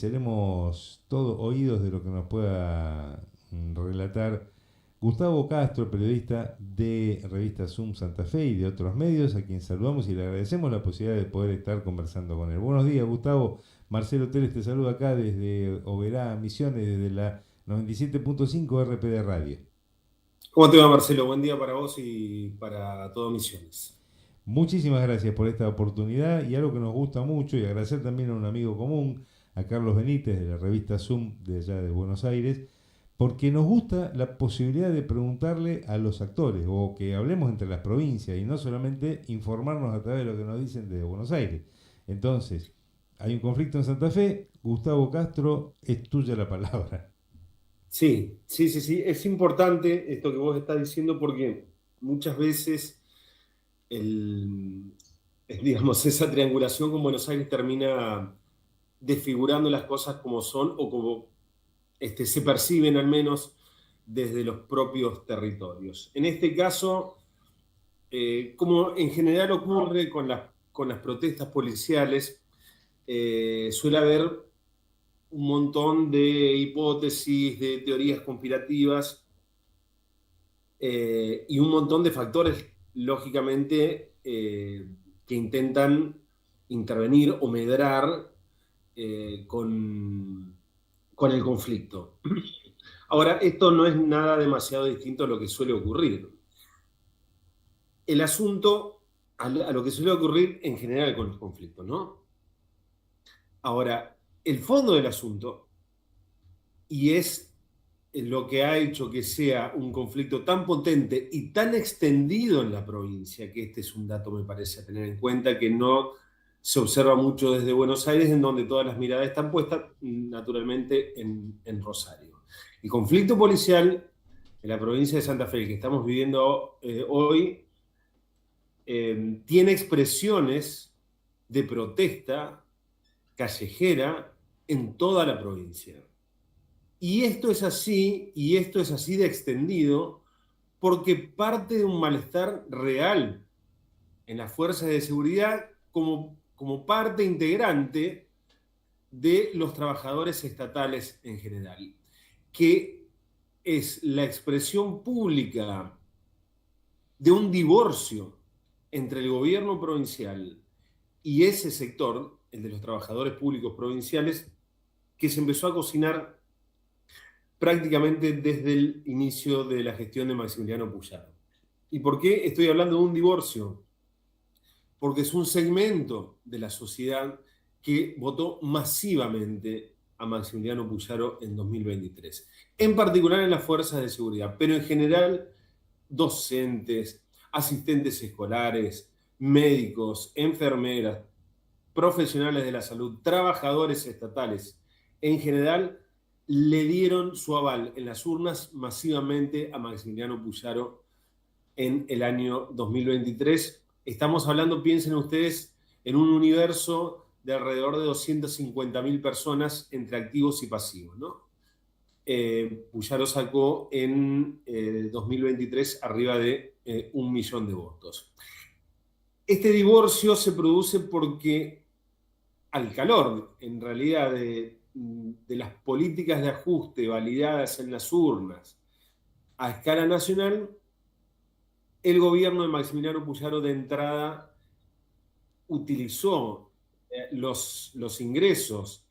Seremos todos oídos de lo que nos pueda relatar Gustavo Castro, periodista de Revista Zoom Santa Fe y de otros medios, a quien saludamos y le agradecemos la posibilidad de poder estar conversando con él. Buenos días, Gustavo. Marcelo Teles te saluda acá desde Oberá, Misiones, desde la 97.5 RPD Radio. ¿Cómo te va, Marcelo? Buen día para vos y para todo Misiones. Muchísimas gracias por esta oportunidad y algo que nos gusta mucho, y agradecer también a un amigo común, a Carlos Benítez de la revista Zoom de allá de Buenos Aires, porque nos gusta la posibilidad de preguntarle a los actores o que hablemos entre las provincias y no solamente informarnos a través de lo que nos dicen desde Buenos Aires. Entonces, hay un conflicto en Santa Fe. Gustavo Castro, es tuya la palabra. Sí. Es importante esto que vos estás diciendo porque muchas veces el, digamos, esa triangulación con Buenos Aires termina desfigurando las cosas como son o como se perciben al menos desde los propios territorios. En este caso, como en general ocurre con las protestas policiales, suele haber un montón de hipótesis, de teorías conspirativas y un montón de factores, lógicamente, que intentan intervenir o medrar con el conflicto. Ahora, esto no es nada demasiado distinto a lo que suele ocurrir. El asunto, a lo que suele ocurrir en general con los conflictos, ¿no? Ahora, el fondo del asunto, y es lo que ha hecho que sea un conflicto tan potente y tan extendido en la provincia, que este es un dato, me parece, a tener en cuenta, que no se observa mucho desde Buenos Aires, en donde todas las miradas están puestas, naturalmente, en Rosario. El conflicto policial en la provincia de Santa Fe, que estamos viviendo hoy, tiene expresiones de protesta callejera en toda la provincia. Y esto es así de extendido, porque parte de un malestar real en las fuerzas de seguridad como parte integrante de los trabajadores estatales en general, que es la expresión pública de un divorcio entre el gobierno provincial y ese sector, el de los trabajadores públicos provinciales, que se empezó a cocinar prácticamente desde el inicio de la gestión de Maximiliano Puyaro. ¿Y por qué estoy hablando de un divorcio? Porque es un segmento de la sociedad que votó masivamente a Maximiliano Puyaro en 2023. En particular en las fuerzas de seguridad, pero en general docentes, asistentes escolares, médicos, enfermeras, profesionales de la salud, trabajadores estatales en general, le dieron su aval en las urnas masivamente a Maximiliano Puyaro en el año 2023. Estamos hablando, piensen ustedes, en un universo de alrededor de 250.000 personas entre activos y pasivos, ¿no? Puyaro sacó en 2023 arriba de 1 millón de votos. Este divorcio se produce porque al calor, en realidad, de las políticas de ajuste validadas en las urnas a escala nacional, el gobierno de Maximiliano Puyaro de entrada utilizó los ingresos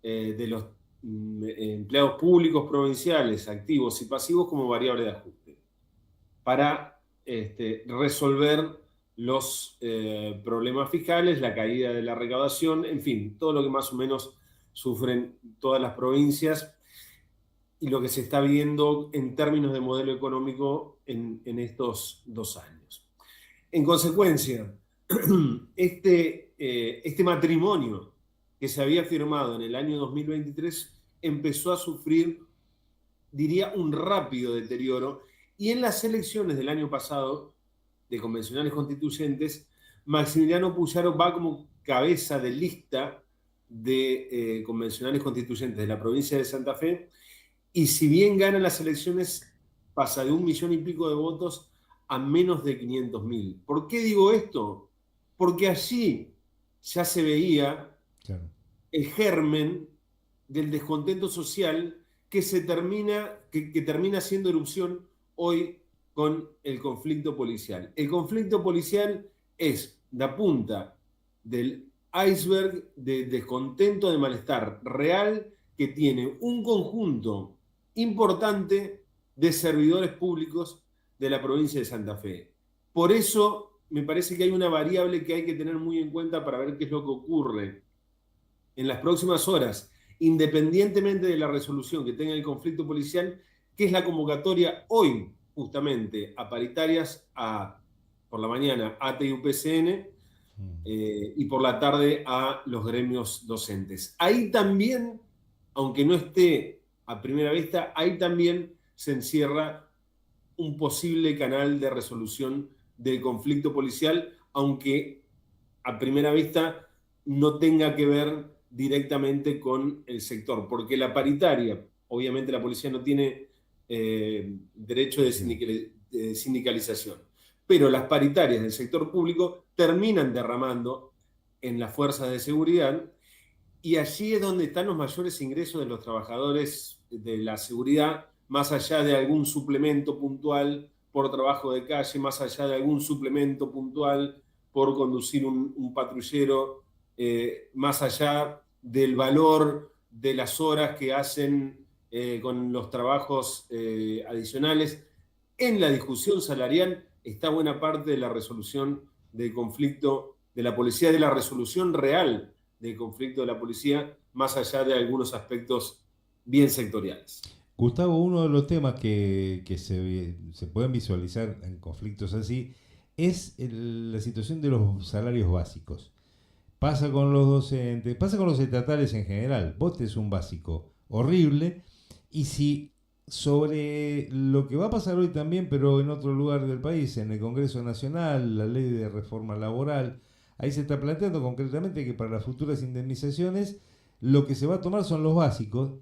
de los empleados públicos provinciales, activos y pasivos, como variable de ajuste para resolver los problemas fiscales, la caída de la recaudación, en fin, todo lo que más o menos sufren todas las provincias y lo que se está viendo en términos de modelo económico en estos 2 años. En consecuencia, este matrimonio que se había firmado en el año 2023 empezó a sufrir, diría, un rápido deterioro, y en las elecciones del año pasado de convencionales constituyentes, Maximiliano Puyaro va como cabeza de lista de convencionales constituyentes de la provincia de Santa Fe, y si bien gana las elecciones, pasa de 1 millón y pico de votos a menos de 500.000. ¿Por qué digo esto? Porque allí ya se veía Claro. el germen del descontento social que termina haciendo erupción hoy con el conflicto policial. El conflicto policial es la punta del iceberg de descontento, de malestar real que tiene un conjunto importante de servidores públicos de la provincia de Santa Fe. Por eso me parece que hay una variable que hay que tener muy en cuenta para ver qué es lo que ocurre en las próximas horas, independientemente de la resolución que tenga el conflicto policial, que es la convocatoria hoy, justamente, a paritarias, por la mañana ATE y UPCN, y por la tarde a los gremios docentes. Ahí también, aunque no esté a primera vista, ahí también se encierra un posible canal de resolución del conflicto policial, aunque a primera vista no tenga que ver directamente con el sector, porque la paritaria, obviamente la policía no tiene derecho de sindicalización, pero las paritarias del sector público terminan derramando en las fuerzas de seguridad, y allí es donde están los mayores ingresos de los trabajadores de la seguridad, más allá de algún suplemento puntual por trabajo de calle, más allá de algún suplemento puntual por conducir un patrullero, más allá del valor de las horas que hacen con los trabajos adicionales. En la discusión salarial está buena parte de la resolución del conflicto de la policía, de la resolución real del conflicto de la policía, más allá de algunos aspectos bien sectoriales. Gustavo, uno de los temas que se pueden visualizar en conflictos así es la situación de los salarios básicos. Pasa con los docentes, pasa con los estatales en general. Vos tenés un básico horrible, y si sobre lo que va a pasar hoy también, pero en otro lugar del país, en el Congreso Nacional, la ley de reforma laboral, ahí se está planteando concretamente que para las futuras indemnizaciones lo que se va a tomar son los básicos.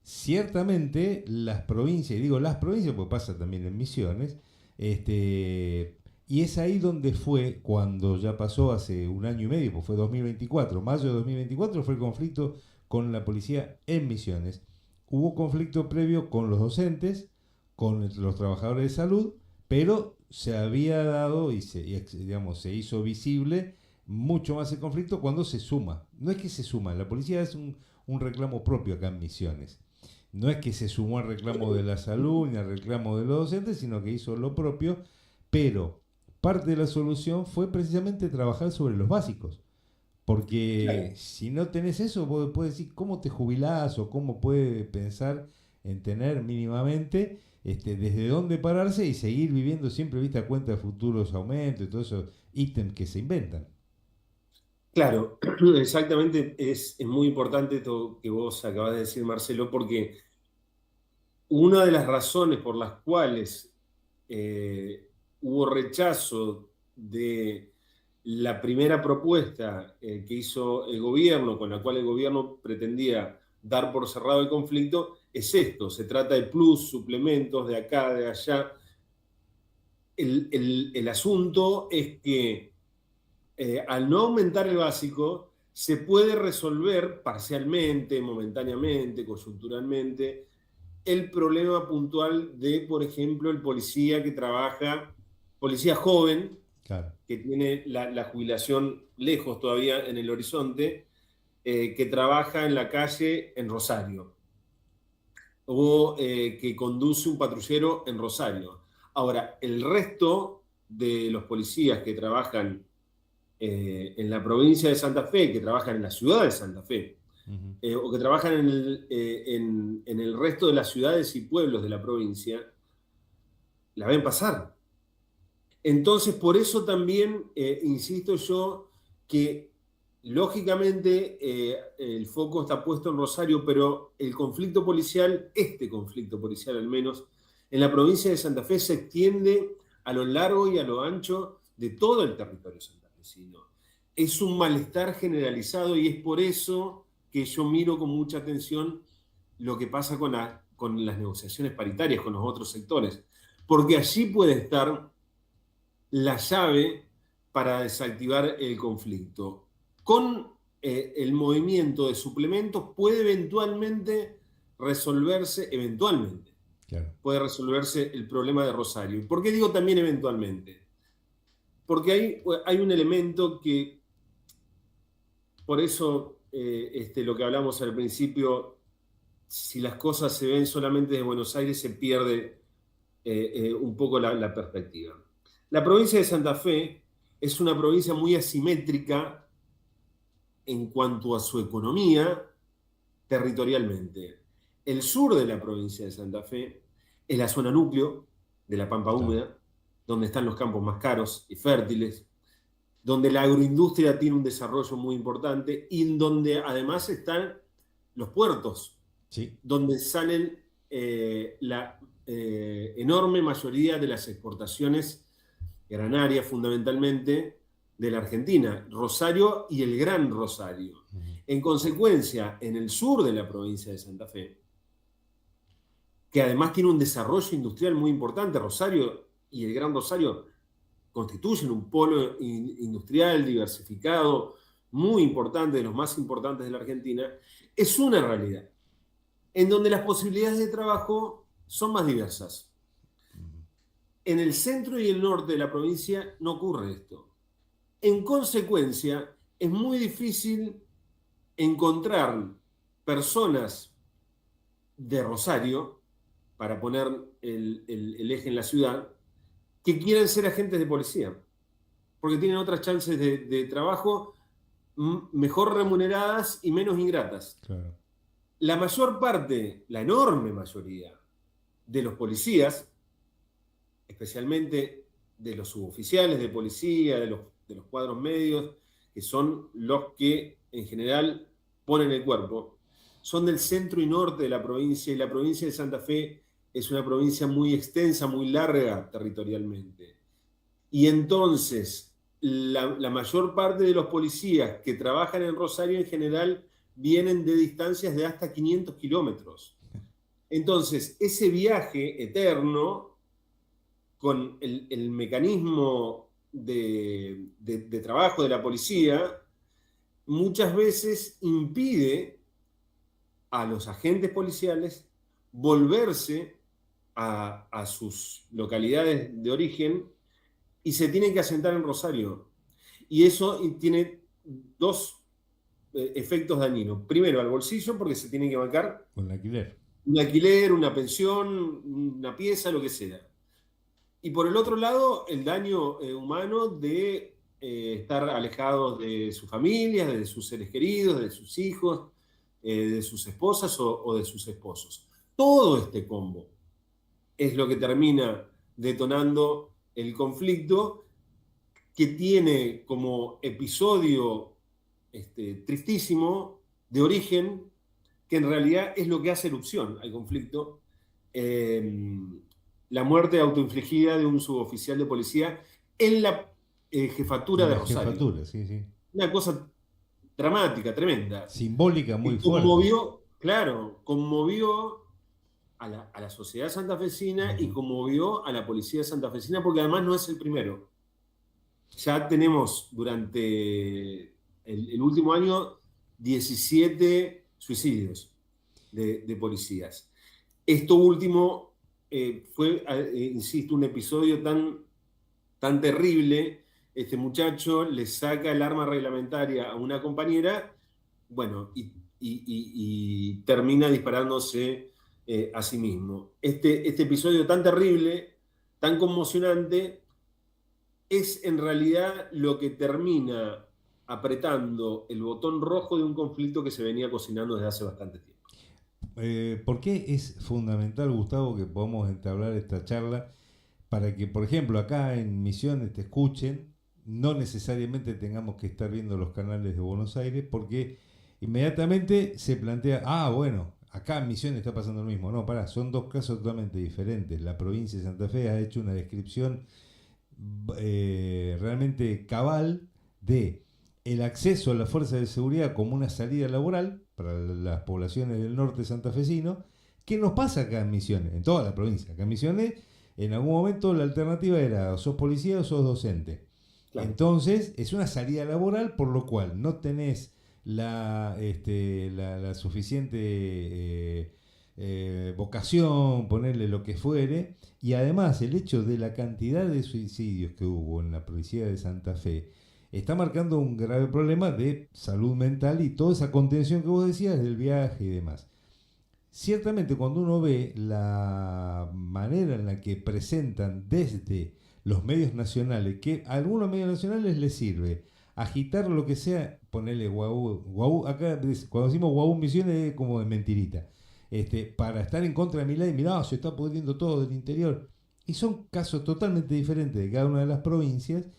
Ciertamente las provincias, y digo las provincias porque pasa también en Misiones, y es ahí donde fue cuando ya pasó hace un año y medio, pues fue 2024, mayo de 2024 fue el conflicto con la policía en Misiones. Hubo conflicto previo con los docentes, con los trabajadores de salud, pero se había dado digamos, se hizo visible mucho más el conflicto cuando se suma. No es que se suma, la policía es un reclamo propio acá en Misiones. No es que se sumó al reclamo de la salud ni al reclamo de los docentes, sino que hizo lo propio, pero parte de la solución fue precisamente trabajar sobre los básicos. Porque si no tenés eso, vos puedes decir cómo te jubilás o cómo puede pensar en tener mínimamente desde dónde pararse y seguir viviendo siempre vista cuenta de futuros aumentos y todos esos ítems que se inventan. Claro, exactamente, es muy importante esto que vos acabas de decir, Marcelo, porque una de las razones por las cuales hubo rechazo de la primera propuesta que hizo el gobierno, con la cual el gobierno pretendía dar por cerrado el conflicto, es esto: se trata de plus, suplementos de acá, de allá. El asunto es que al no aumentar el básico, se puede resolver parcialmente, momentáneamente, coyunturalmente, el problema puntual de, por ejemplo, el policía que trabaja, policía joven, Claro. que tiene la jubilación lejos todavía en el horizonte, que trabaja en la calle en Rosario, o que conduce un patrullero en Rosario. Ahora, el resto de los policías que trabajan en la provincia de Santa Fe, que trabajan en la ciudad de Santa Fe, o que trabajan en el resto de las ciudades y pueblos de la provincia, la ven pasar. Entonces, por eso también insisto yo que lógicamente el foco está puesto en Rosario, pero el conflicto policial, este conflicto policial al menos, en la provincia de Santa Fe se extiende a lo largo y a lo ancho de todo el territorio santafesino. Es un malestar generalizado, y es por eso que yo miro con mucha atención lo que pasa con las negociaciones paritarias con los otros sectores, porque allí puede estar la llave para desactivar el conflicto. Con el movimiento de suplementos puede resolverse, Claro. puede resolverse el problema de Rosario. ¿Por qué digo también eventualmente? Porque hay un elemento que, por eso lo que hablamos al principio, si las cosas se ven solamente de Buenos Aires, se pierde un poco la perspectiva. La provincia de Santa Fe es una provincia muy asimétrica en cuanto a su economía territorialmente. El sur de la provincia de Santa Fe es la zona núcleo de la Pampa Húmeda, donde están los campos más caros y fértiles, donde la agroindustria tiene un desarrollo muy importante y en donde además están los puertos, Sí. donde salen la enorme mayoría de las exportaciones granarias, fundamentalmente, de la Argentina, Rosario y el Gran Rosario. En consecuencia, en el sur de la provincia de Santa Fe, que además tiene un desarrollo industrial muy importante, Rosario y el Gran Rosario constituyen un polo industrial diversificado, muy importante, de los más importantes de la Argentina, es una realidad en donde las posibilidades de trabajo son más diversas. En el centro y el norte de la provincia no ocurre esto. En consecuencia, es muy difícil encontrar personas de Rosario, para poner el eje en la ciudad, que quieran ser agentes de policía, porque tienen otras chances de trabajo mejor remuneradas y menos ingratas. Claro. La mayor parte, la enorme mayoría de los policías, especialmente de los suboficiales de policía, de los cuadros medios, que son los que en general ponen el cuerpo, son del centro y norte de la provincia, y la provincia de Santa Fe es una provincia muy extensa, muy larga territorialmente. Y entonces, la mayor parte de los policías que trabajan en Rosario en general vienen de distancias de hasta 500 kilómetros. Entonces, ese viaje eterno, con el mecanismo de trabajo de la policía, muchas veces impide a los agentes policiales volverse a sus localidades de origen y se tienen que asentar en Rosario. Y eso tiene dos efectos dañinos. Primero, al bolsillo, porque se tienen que bancar Con alquiler. un alquiler, una pensión, una pieza, lo que sea. Y por el otro lado, el daño humano de estar alejados de sus familias, de sus seres queridos, de sus hijos, de sus esposas o de sus esposos. Todo este combo es lo que termina detonando el conflicto, que tiene como episodio tristísimo de origen, que en realidad es lo que hace erupción al conflicto, la muerte autoinfligida de un suboficial de policía en la jefatura de Rosario. Jefatura, sí, sí. Una cosa dramática, tremenda. Simbólica muy fuerte. Conmovió, claro, conmovió a la sociedad santafesina y conmovió a la policía santafesina, porque además no es el primero. Ya tenemos durante el último año 17 suicidios de policías. Esto último fue, insisto, un episodio tan terrible. Este muchacho le saca el arma reglamentaria a una compañera, bueno, y termina disparándose a sí mismo. Este episodio tan terrible, tan conmocionante, es en realidad lo que termina apretando el botón rojo de un conflicto que se venía cocinando desde hace bastante tiempo. ¿Por qué es fundamental, Gustavo, que podamos entablar esta charla para que, por ejemplo, acá en Misiones te escuchen? No necesariamente tengamos que estar viendo los canales de Buenos Aires, porque inmediatamente se plantea, bueno, acá en Misiones está pasando lo mismo. No, pará, son dos casos totalmente diferentes. La provincia de Santa Fe ha hecho una descripción realmente cabal de el acceso a la fuerza de seguridad como una salida laboral para las poblaciones del norte santafesino. ¿Qué nos pasa acá en Misiones? En toda la provincia. Acá en Misiones, en algún momento la alternativa era o sos policía o sos docente. Claro. Entonces es una salida laboral, por lo cual no tenés la suficiente vocación, ponerle lo que fuere, y además el hecho de la cantidad de suicidios que hubo en la provincia de Santa Fe está marcando un grave problema de salud mental y toda esa contención que vos decías del viaje y demás. Ciertamente cuando uno ve la manera en la que presentan desde los medios nacionales, que a algunos medios nacionales les sirve agitar lo que sea, ponerle guau, guau, acá cuando decimos guau Misiones es como de mentirita, para estar en contra de Milei, mirá, se está pudriendo todo del interior. Y son casos totalmente diferentes de cada una de las provincias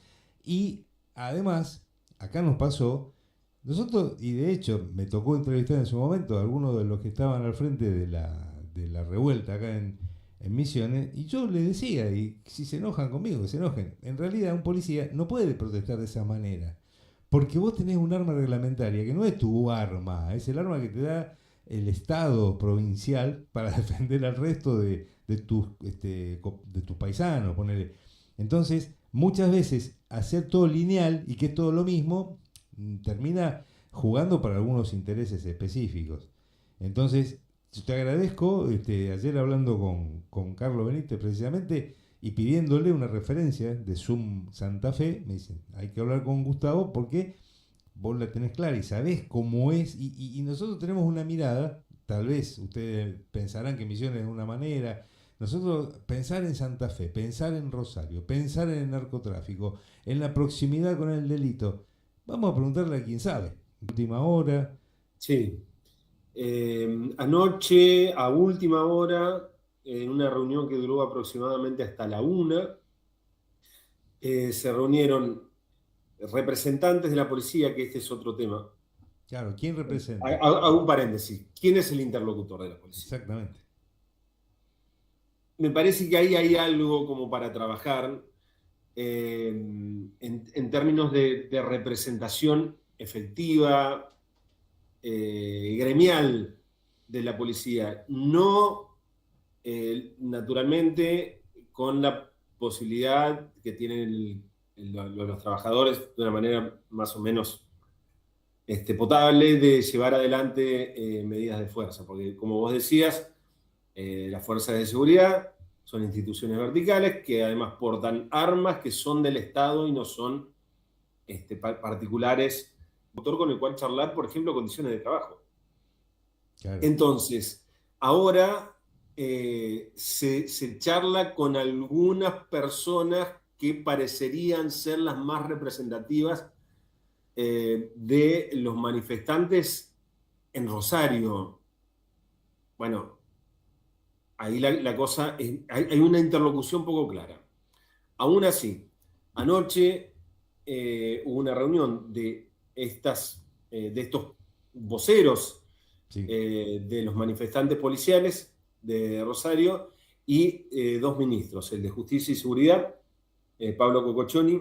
y además, acá nos pasó, nosotros, y de hecho me tocó entrevistar en su momento a algunos de los que estaban al frente de la revuelta acá en Misiones, y yo les decía, y si se enojan conmigo, que se enojen. En realidad un policía no puede protestar de esa manera, porque vos tenés un arma reglamentaria que no es tu arma, es el arma que te da el Estado provincial para defender al resto de tus paisanos, ponele. Entonces, muchas veces hacer todo lineal y que es todo lo mismo, termina jugando para algunos intereses específicos. Entonces, te agradezco, ayer hablando con Carlos Benítez precisamente y pidiéndole una referencia de Zoom Santa Fe, me dicen, hay que hablar con Gustavo porque vos la tenés clara y sabés cómo es, y nosotros tenemos una mirada, tal vez ustedes pensarán que Misiones es una manera, nosotros pensar en Santa Fe, pensar en Rosario, pensar en el narcotráfico, en la proximidad con el delito, vamos a preguntarle a quien sabe. Última hora. Sí. Anoche, a última hora, en una reunión que duró aproximadamente hasta la 1, se reunieron representantes de la policía, que este es otro tema. Claro, ¿quién representa? Hago un paréntesis. ¿Quién es el interlocutor de la policía? Exactamente. Me parece que ahí hay algo como para trabajar en términos de representación efectiva, gremial de la policía. No, naturalmente, con la posibilidad que tienen los trabajadores de una manera más o menos potable de llevar adelante medidas de fuerza, porque como vos decías, las fuerzas de seguridad son instituciones verticales que además portan armas que son del Estado y no son particulares, motor con el cual charlar, por ejemplo, condiciones de trabajo. Claro. Entonces, ahora se charla con algunas personas que parecerían ser las más representativas de los manifestantes en Rosario. Bueno, ahí la cosa, hay una interlocución poco clara. Aún así, anoche hubo una reunión de estos voceros Sí. de los manifestantes policiales de Rosario y dos ministros, el de Justicia y Seguridad, Pablo Cococcioni,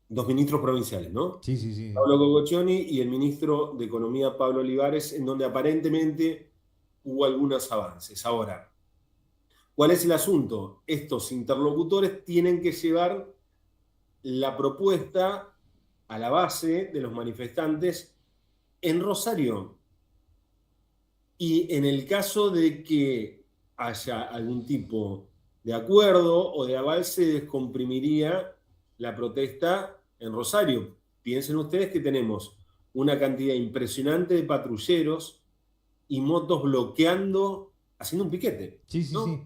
dos ministros provinciales, ¿no? Sí, sí, sí. Pablo Cococcioni y el ministro de Economía, Pablo Olivares, en donde aparentemente hubo algunos avances. Ahora, ¿cuál es el asunto? Estos interlocutores tienen que llevar la propuesta a la base de los manifestantes en Rosario. Y en el caso de que haya algún tipo de acuerdo o de aval, se descomprimiría la protesta en Rosario. Piensen ustedes que tenemos una cantidad impresionante de patrulleros y motos bloqueando, haciendo un piquete, Sí, sí, ¿no? sí.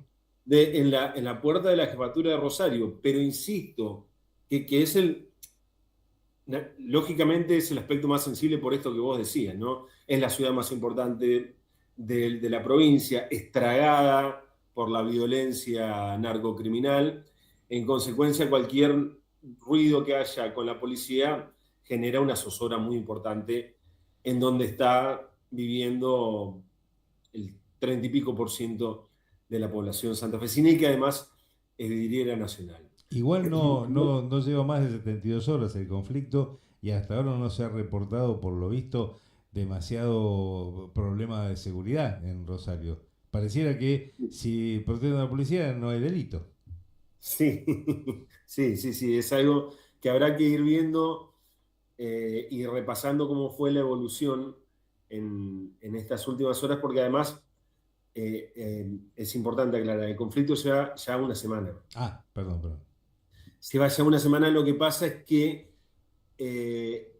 En la puerta de la jefatura de Rosario. Pero insisto, que es lógicamente es el aspecto más sensible por esto que vos decías, ¿no? Es la ciudad más importante de la provincia, estragada por la violencia narcocriminal. En consecuencia, cualquier ruido que haya con la policía genera una zozobra muy importante en donde está viviendo el 30 y pico por ciento de la población santafesina y que además es de vidriera nacional. Igual no lleva más de 72 horas el conflicto y hasta ahora no se ha reportado, por lo visto, demasiado problema de seguridad en Rosario. Pareciera que si protegen a la policía no hay delito. Sí, sí, sí, sí, es algo que habrá que ir viendo y repasando cómo fue la evolución en estas últimas horas, porque además es importante aclarar, el conflicto lleva ya una semana. Ah, perdón, perdón. Se va ya una semana, lo que pasa es que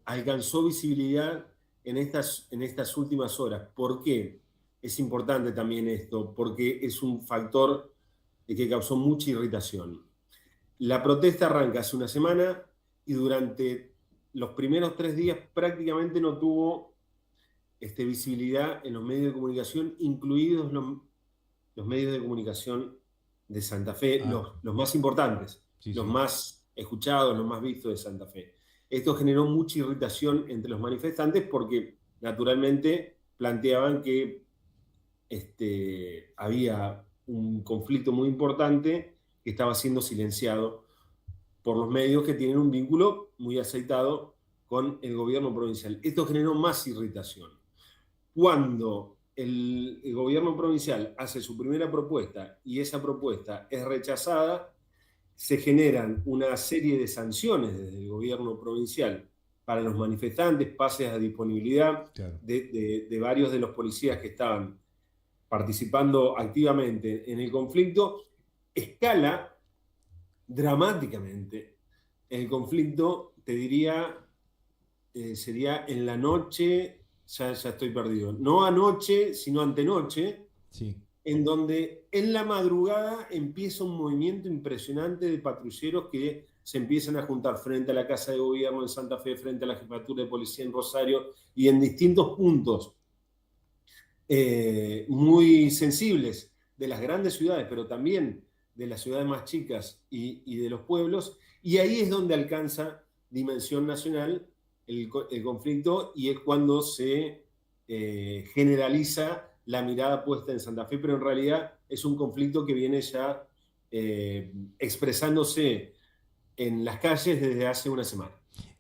alcanzó visibilidad en estas últimas horas. ¿Por qué? Es importante también esto, porque es un factor que causó mucha irritación. La protesta arranca hace una semana y durante los primeros 3 días prácticamente no tuvo visibilidad en los medios de comunicación, incluidos los medios de comunicación de Santa Fe, Ah, los más importantes, sí, los sí. más escuchados, los más vistos de Santa Fe. Esto generó mucha irritación entre los manifestantes porque naturalmente planteaban que había un conflicto muy importante que estaba siendo silenciado por los medios que tienen un vínculo muy aceitado con el gobierno provincial. Esto generó más irritación. Cuando el gobierno provincial hace su primera propuesta y esa propuesta es rechazada, se generan una serie de sanciones desde el gobierno provincial para los manifestantes, pases a disponibilidad Claro. de varios de los policías que estaban participando activamente en el conflicto, escala dramáticamente. El conflicto, te diría, sería en la noche, ya estoy perdido, no anoche, sino antenoche, Sí. en donde en la madrugada empieza un movimiento impresionante de patrulleros que se empiezan a juntar frente a la Casa de Gobierno en Santa Fe, frente a la Jefatura de Policía en Rosario y en distintos puntos muy sensibles de las grandes ciudades, pero también de las ciudades más chicas y de los pueblos, y ahí es donde alcanza dimensión nacional el conflicto y es cuando se generaliza la mirada puesta en Santa Fe, pero en realidad es un conflicto que viene ya expresándose en las calles desde hace una semana.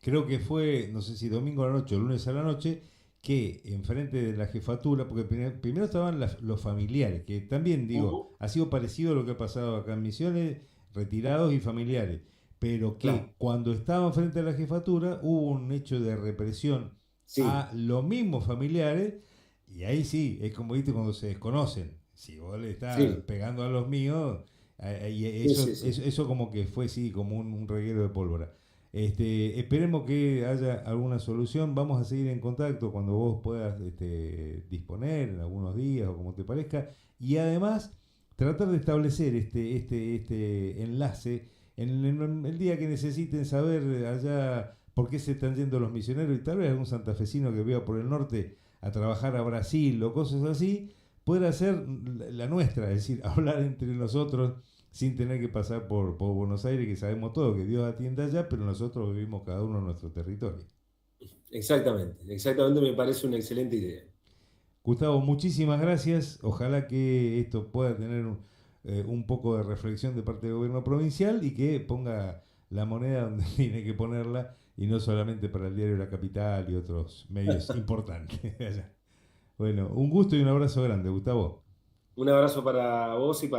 Creo que fue, no sé si domingo a la noche o lunes a la noche, que enfrente de la jefatura, porque primero estaban los familiares, que también digo, ha sido parecido a lo que ha pasado acá en Misiones, retirados y familiares, pero Claro, que cuando estaban frente a la jefatura hubo un hecho de represión sí, a los mismos familiares, y ahí sí, es como viste cuando se desconocen. Si vos le estás sí, pegando a los míos, y sí, sí, sí. eso como que fue sí, como un reguero de pólvora. Esperemos que haya alguna solución. Vamos a seguir en contacto cuando vos puedas disponer en algunos días o como te parezca. Y además, tratar de establecer este enlace en el día que necesiten saber allá por qué se están yendo los misioneros y tal vez algún santafesino que viva por el norte a trabajar a Brasil o cosas así, pueda ser la nuestra, es decir, hablar entre nosotros sin tener que pasar por Buenos Aires, que sabemos todo, que Dios atiende allá, pero nosotros vivimos cada uno en nuestro territorio. Exactamente, exactamente me parece una excelente idea. Gustavo, muchísimas gracias. Ojalá que esto pueda tener un poco de reflexión de parte del gobierno provincial y que ponga la moneda donde tiene que ponerla y no solamente para el diario La Capital y otros medios importantes allá. Bueno, un gusto y un abrazo grande, Gustavo. Un abrazo para vos y para